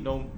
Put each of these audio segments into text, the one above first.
9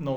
9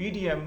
PDM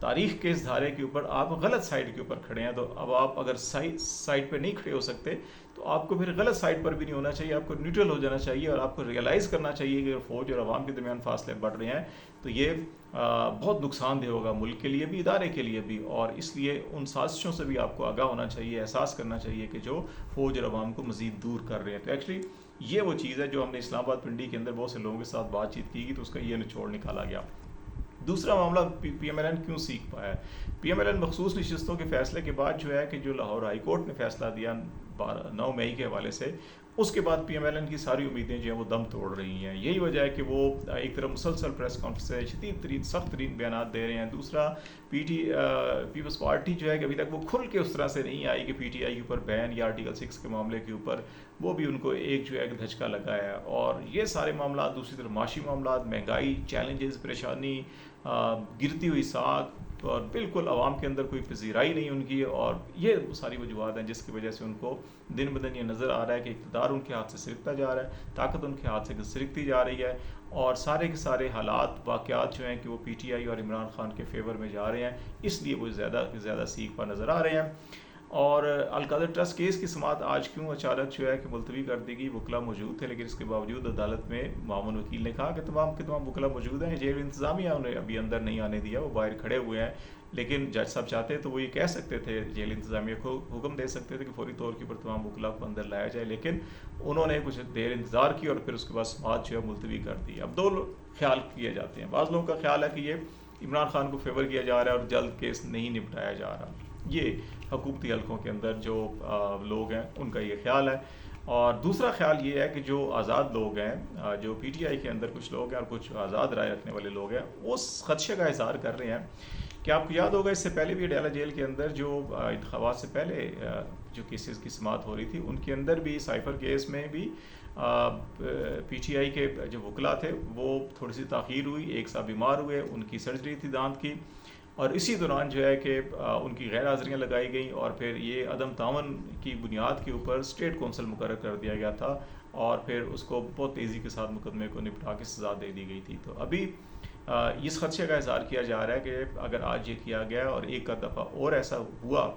تاریخ کے اس دھارے کے اوپر آپ غلط سائڈ کے اوپر کھڑے ہیں، تو اب آپ اگر سائڈ پہ نہیں کھڑے ہو سکتے تو آپ کو پھر غلط سائڈ پر بھی نہیں ہونا چاہیے، آپ کو نیوٹرل ہو جانا چاہیے، اور آپ کو ریئلائز کرنا چاہیے کہ فوج اور عوام کے درمیان فاصلے بڑھ رہے ہیں تو یہ بہت نقصان دہ ہوگا ملک کے لیے بھی، ادارے کے لیے بھی، اور اس لیے ان سازشوں سے بھی آپ کو آگاہ ہونا چاہیے، احساس کرنا چاہیے کہ جو فوج اور عوام کو مزید دور کر رہے ہیں۔ تو ایکچولی یہ وہ چیز ہے جو ہم نے اسلام آباد پنڈی کے اندر بہت سے لوگوں کے ساتھ بات چیت کی تو اس کا یہ نچوڑ نکالا گیا۔ دوسرا معاملہ پی ایم ایل این کیوں سیکھ پایا ہے؟ پی ایم ایل این مخصوص نشستوں کے فیصلے کے بعد جو ہے کہ جو لاہور ہائی کورٹ نے فیصلہ دیا 9 مئی کے حوالے سے، اس کے بعد پی ایم ایل این کی ساری امیدیں جو ہیں وہ دم توڑ رہی ہیں۔ یہی وجہ ہے کہ وہ ایک طرف مسلسل پریس کانفرنس سے شدید ترین سخت ترین بیانات دے رہے ہیں، دوسرا پیپلز پارٹی جو ہے کہ ابھی تک وہ کھل کے اس طرح سے نہیں آئی کہ پی ٹی آئی کے اوپر بین یا آرٹیکل 6 کے معاملے کے اوپر وہ بھی ان کو ایک جو ہے ایک دھچکا لگا ہے، اور یہ سارے معاملات، دوسری طرف معاشی معاملات، مہنگائی، چیلنجز، پریشانی، گرتی ہوئی ساکھ، اور بالکل عوام کے اندر کوئی پذیرائی نہیں ان کی، اور یہ ساری وجوہات ہیں جس کی وجہ سے ان کو دن بدن یہ نظر آ رہا ہے کہ اقتدار ان کے ہاتھ سے سرکتا جا رہا ہے، طاقت ان کے ہاتھ سے سرکتی جا رہی ہے، اور سارے کے سارے حالات واقعات جو ہیں کہ وہ پی ٹی آئی اور عمران خان کے فیور میں جا رہے ہیں، اس لیے وہ زیادہ سے زیادہ سیکھ پر نظر آ رہے ہیں۔ اور القادر ٹرسٹ کیس کی سماعت آج کیوں اچانک جو ہے کہ ملتوی کر دی گئی؟ وکلا موجود تھے، لیکن اس کے باوجود عدالت میں معاون وکیل نے کہا کہ تمام کے تمام وکلا موجود ہیں، جیل انتظامیہ انہیں ابھی اندر نہیں آنے دیا، وہ باہر کھڑے ہوئے ہیں، لیکن جج صاحب چاہتے تو وہ یہ کہہ سکتے تھے، جیل انتظامیہ کو حکم دے سکتے تھے کہ فوری طور کے اوپر تمام وکلا کو اندر لایا جائے، لیکن انہوں نے کچھ دیر انتظار کی اور پھر اس کے بعد سماعت جو ہے ملتوی کر دی۔ اب دو خیال کیے جاتے ہیں، بعض لوگوں کا خیال ہے کہ یہ عمران خان کو فیور کیا جا رہا ہے اور جلد کیس نہیں نپٹایا جا رہا، یہ حکومتی حلقوں کے اندر جو لوگ ہیں ان کا یہ خیال ہے۔ اور دوسرا خیال یہ ہے کہ جو آزاد لوگ ہیں، جو پی ٹی آئی کے اندر کچھ لوگ ہیں اور کچھ آزاد رائے رکھنے والے لوگ ہیں، وہ اس خدشے کا اظہار کر رہے ہیں کہ آپ کو یاد ہوگا اس سے پہلے بھی اڈیالہ جیل کے اندر جو انتخابات سے پہلے جو کیسز کی سماعت ہو رہی تھی، ان کے اندر بھی سائفر کیس میں بھی پی ٹی آئی کے جو وکلا تھے وہ تھوڑی سی تاخیر ہوئی، ایک صاحب بیمار ہوئے، ان کی سرجری تھی دانت کی، اور اسی دوران جو ہے کہ ان کی غیر حاضریاں لگائی گئیں، اور پھر یہ عدم تعاون کی بنیاد کے اوپر اسٹیٹ کونسل مقرر کر دیا گیا تھا، اور پھر اس کو بہت تیزی کے ساتھ مقدمے کو نپٹا کے سزا دے دی گئی تھی۔ تو ابھی اس خدشے کا اظہار کیا جا رہا ہے کہ اگر آج یہ کیا گیا اور ایک دفعہ اور ایسا ہوا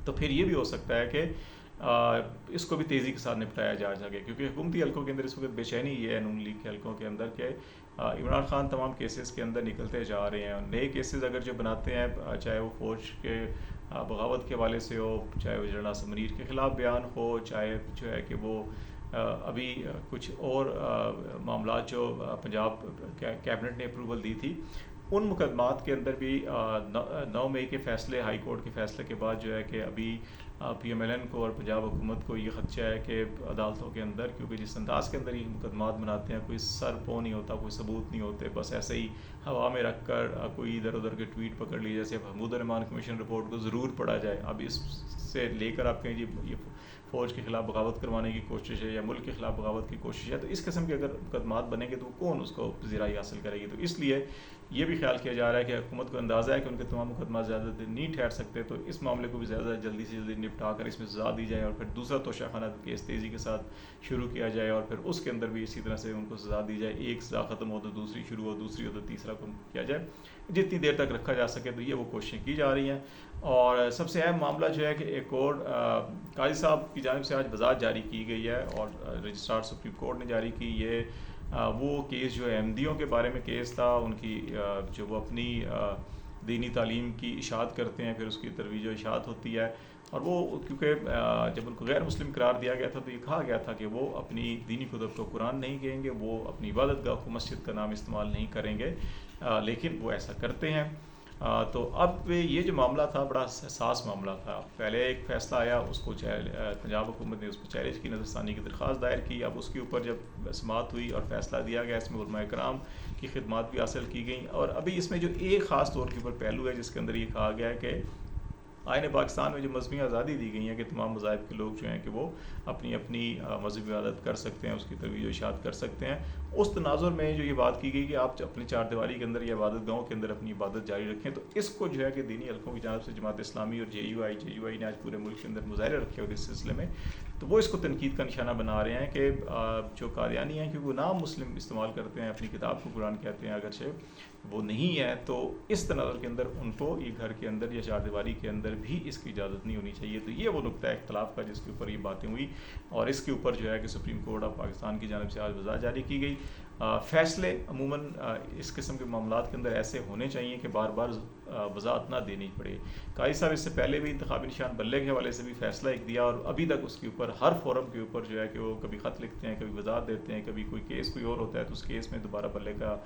تو پھر یہ بھی ہو سکتا ہے کہ اس کو بھی تیزی کے ساتھ نپٹایا جا سکے، کیونکہ حکومتی حلقوں کے اندر اس وقت بے چینی یہ ہے، نون لیگ کے حلقوں کے اندر، کہ عمران خان تمام کیسز کے اندر نکلتے جا رہے ہیں، نئے کیسز اگر جو بناتے ہیں، چاہے وہ فوج کے بغاوت کے حوالے سے ہو، چاہے وہ جنرل ناصر منیر کے خلاف بیان ہو، چاہے جو ہے کہ وہ ابھی کچھ اور معاملات جو پنجاب کیبنٹ نے اپروول دی تھی، ان مقدمات کے اندر بھی 9 مئی کے فیصلے، ہائی کورٹ کے فیصلے کے بعد جو ہے کہ ابھی پی ایم ایل این کو اور پنجاب حکومت کو یہ خدشہ ہے کہ عدالتوں کے اندر، کیونکہ جس انداز کے اندر یہ مقدمات بناتے ہیں، کوئی سر پو نہیں ہوتا، کوئی ثبوت نہیں ہوتے، بس ایسے ہی ہوا میں رکھ کر کوئی ادھر ادھر کے ٹویٹ پکڑ لی، جیسے محمود الرحمان کمیشن رپورٹ کو ضرور پڑھا جائے، اب اس سے لے کر آپ کہیں جی یہ فوج کے خلاف بغاوت کروانے کی کوشش ہے یا ملک کے خلاف بغاوت کی کوشش ہے، تو اس قسم کے اگر مقدمات بنیں گے تو کون اس کو پذیرائی حاصل کرے گی؟ تو اس لیے یہ بھی خیال کیا جا رہا ہے کہ حکومت کو اندازہ ہے کہ ان کے تمام مقدمات زیادہ دن نہیں ٹھہر سکتے، تو اس معاملے کو بھی زیادہ جلدی سے جلدی نپٹا کر اس میں سزا دی جائے، اور پھر دوسرا توشہ خانہ کیس تیزی کے ساتھ شروع کیا جائے، اور پھر اس کے اندر بھی اسی طرح سے ان کو سزا دی جائے، ایک سزا ختم ہو تو دوسری شروع ہو، دوسری ہو تو تیسرا کو کیا جائے، جتنی دیر تک رکھا جا سکے، تو یہ وہ کوششیں کی جا رہی ہیں۔ اور سب سے اہم معاملہ جو ہے کہ ایک اور قاضی صاحب کی جانب سے آج وضاحت جاری کی گئی ہے، اور رجسٹرار سپریم کورٹ نے جاری کی، یہ وہ کیس جو احمدیوں کے بارے میں کیس تھا، ان کی جو وہ اپنی دینی تعلیم کی اشاعت کرتے ہیں، پھر اس کی ترویج و اشاعت ہوتی ہے، اور وہ کیونکہ جب ان کو غیر مسلم قرار دیا گیا تھا تو یہ کہا گیا تھا کہ وہ اپنی دینی کتب کو قرآن نہیں کہیں گے، وہ اپنی عبادت گاہ کو مسجد کا نام استعمال نہیں کریں گے، لیکن وہ ایسا کرتے ہیں۔ تو اب یہ جو معاملہ تھا بڑا حساس معاملہ تھا، پہلے ایک فیصلہ آیا، اس کو پنجاب حکومت نے اس پہ چیلنج کی، نظر ثانی کی درخواست دائر کی، اب اس کے اوپر جب سماعت ہوئی اور فیصلہ دیا گیا، اس میں علماء کرام کی خدمات بھی حاصل کی گئیں، اور ابھی اس میں جو ایک خاص طور کے اوپر پہلو ہے جس کے اندر یہ کہا گیا ہے کہ آئین پاکستان میں جو مذہبی آزادی دی گئی ہے کہ تمام مذاہب کے لوگ جو ہیں کہ وہ اپنی اپنی مذہبی عبادت کر سکتے ہیں، اس کی ترویج و اشاعت کر سکتے ہیں، اس تناظر میں جو یہ بات کی گئی کہ آپ اپنے چار دیواری کے اندر یا عبادت گاہوں کے اندر اپنی عبادت جاری رکھیں، تو اس کو جو ہے کہ دینی حلقوں کی جانب سے جماعت اسلامی اور جے یو آئی نے آج پورے ملک کے اندر مظاہرے رکھے ہوئے اس سلسلے میں، تو وہ اس کو تنقید کا نشانہ بنا رہے ہیں کہ جو قادیانی ہیں کیونکہ وہ نام مسلم استعمال کرتے ہیں، اپنی کتاب کو قرآن کہتے ہیں، اگرچہ وہ نہیں ہے، تو اس تناظر کے اندر ان کو یہ گھر کے اندر یا چار دیواری کے اندر بھی اس کی اجازت نہیں ہونی چاہیے۔ تو یہ وہ نقطہ اختلاف کا جس کے اوپر یہ باتیں ہوئی، اور اس کے اوپر جو ہے کہ سپریم کورٹ آف پاکستان کی جانب سے آج وضاحت جاری کی گئی۔ فیصلے عموماً اس قسم کے معاملات کے اندر ایسے ہونے چاہیے کہ بار بار وضاحت نہ دینی پڑے۔ قاضی صاحب اس سے پہلے بھی انتخابی نشان بلے کے حوالے سے بھی فیصلہ ایک دیا، اور ابھی تک اس کے اوپر ہر فورم کے اوپر جو ہے کہ وہ کبھی خط لکھتے ہیں، کبھی وضاحت دیتے ہیں، کبھی کوئی کیس کوئی اور ہوتا ہے تو اس کیس میں دوبارہ بلے کا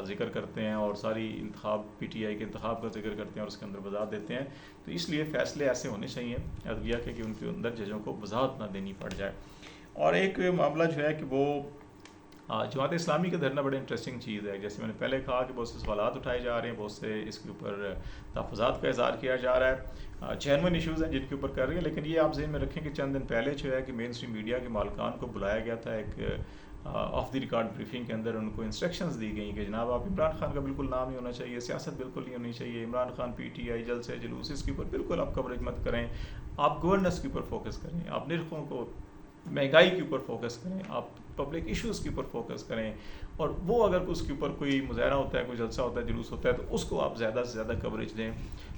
ذکر کرتے ہیں، اور ساری انتخاب پی ٹی آئی کے انتخاب کا ذکر کرتے ہیں اور اس کے اندر وضاحت دیتے ہیں۔ تو اس لیے فیصلے ایسے ہونے چاہیے عدلیہ کے کہ ان کے اندر ججوں کو وضاحت نہ دینی پڑ جائے۔ اور ایک معاملہ جو ہے کہ وہ جماعت اسلامی کا دھرنا بڑے انٹرسٹنگ چیز ہے، جیسے میں نے پہلے کہا کہ بہت سے سوالات اٹھائے جا رہے ہیں، بہت سے اس کے اوپر تحفظات کا اظہار کیا جا رہا ہے، چیئرمین ایشوز ہیں جن کے اوپر کر رہی ہے، لیکن یہ آپ ذہن میں رکھیں کہ چند دن پہلے جو ہے کہ مین اسٹریم میڈیا کے مالکان کو بلایا گیا تھا ایک آف دی ریکارڈ بریفنگ کے اندر، ان کو انسٹرکشنز دی گئیں کہ جناب آپ عمران خان کا بالکل نام نہیں ہونا چاہیے، سیاست بالکل نہیں ہونی چاہیے، Imran Khan P T I جلسے جلوس اس کے اوپر بالکل آپ کوریج مت کریں، آپ گورننس کے اوپر فوکس کریں، آپ نرخوں کو مہنگائی کے اوپر فوکس کریں، آپ پبلک ایشوز کے اوپر فوکس کریں، اور وہ اگر اس کے اوپر کوئی مظاہرہ ہوتا ہے، کوئی جلسہ ہوتا ہے، جلوس ہوتا ہے، تو اس کو آپ زیادہ سے زیادہ کوریج دیں۔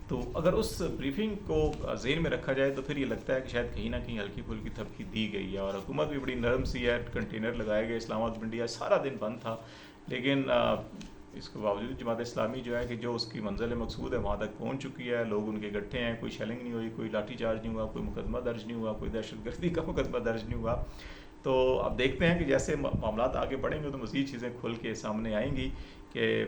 تو اگر اس بریفنگ کو ذہن میں رکھا جائے تو پھر یہ لگتا ہے کہ شاید کہیں نہ کہیں ہلکی پھلکی تھپکی دی گئی ہے، اور حکومت بھی بڑی نرم سی ہے، کنٹینر لگائے گئے، اسلام آباد منڈی آج سارا دن بند تھا، لیکن اس کے باوجود جماعت اسلامی جو ہے کہ جو اس کی منزل مقصود ہے وہاں تک پہنچ چکی ہے، لوگ ان کے گٹھے ہیں، کوئی شیلنگ نہیں ہوئی، کوئی لاٹھی چارج نہیں ہوا، کوئی مقدمہ درج نہیں ہوا، کوئی دہشت گردی کا مقدمہ درج نہیں ہوا۔ تو اب دیکھتے ہیں کہ جیسے معاملات آگے بڑھیں گے تو مزید چیزیں کھل کے سامنے آئیں گی کہ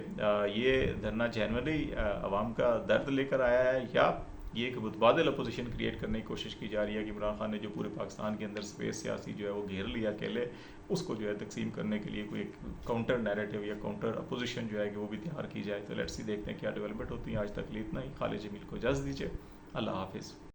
یہ دھرنا جینولی عوام کا درد لے کر آیا ہے، یا یہ ایک متبادل اپوزیشن کریٹ کرنے کی کوشش کی جا رہی ہے کہ عمران خان نے جو پورے پاکستان کے اندر اسپیس سیاسی جو ہے وہ گھیر لیا اکیلے، اس کو جو ہے تقسیم کرنے کے لیے کوئی ایک کاؤنٹر نیریٹو یا کاؤنٹر اپوزیشن جو ہے کہ وہ بھی تیار کی جائے۔ تو لیٹس سی، دیکھتے ہیں کیا ڈیولپمنٹ ہوتی ہے۔ آج تک اتنا ہی۔ خالد جمیل کو اجازت دیجیے، اللہ حافظ۔